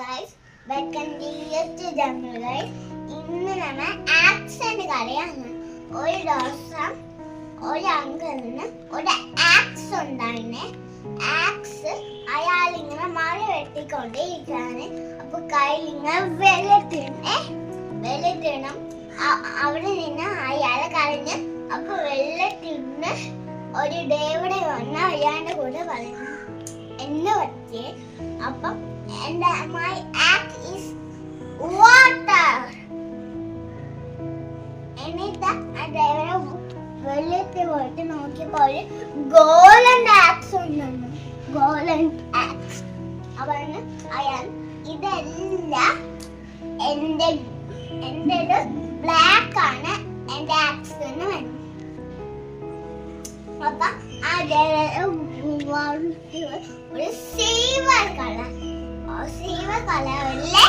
guys, welcome to Jungle guys. ഇന്ന് നമ്മൾ ആക്സിന്റെ കളിയാണ്. ഒരു ദിവസം ഒരു അങ്കിളിന് ഒരു ആക്സ് ഉണ്ടായിരുന്നേ. ആക്സ് അയാളിങ്ങനെ മഴ വെട്ടിക്കൊണ്ടിരിക്കുകയാണ്. അപ്പൊ കയ്യിലിങ്ങനെ വെള്ളത്തിടണം. അവിടെ നിന്ന് അയാളെ കളഞ്ഞ് അപ്പൊ വെള്ളത്തിന്ന് ഒരു ഡേവിടെ വന്ന് അയാളുടെ കൂടെ പറയുന്നു എന്ന് പറ്റി. അപ്പം my act is water. എന്നിട്ട് അതേവരെ വെള്ളത്തിൽ പോയിട്ട് നോക്കിയപ്പോൾ ഒരു ഗോൾഡൻ ആക്സ് ഉണ്ടെന്ന്. ഗോൾഡൻ ആക്സ് അവന് അയാൾ ഇതെല്ലാം എന്റേത് ബ്ലാക്ക് ആണ് എന്റെ ആക്സ് എന്ന് പറഞ്ഞു. അപ്പൊ അതേവരെ ഒരു സിൽവർ കളറിലെ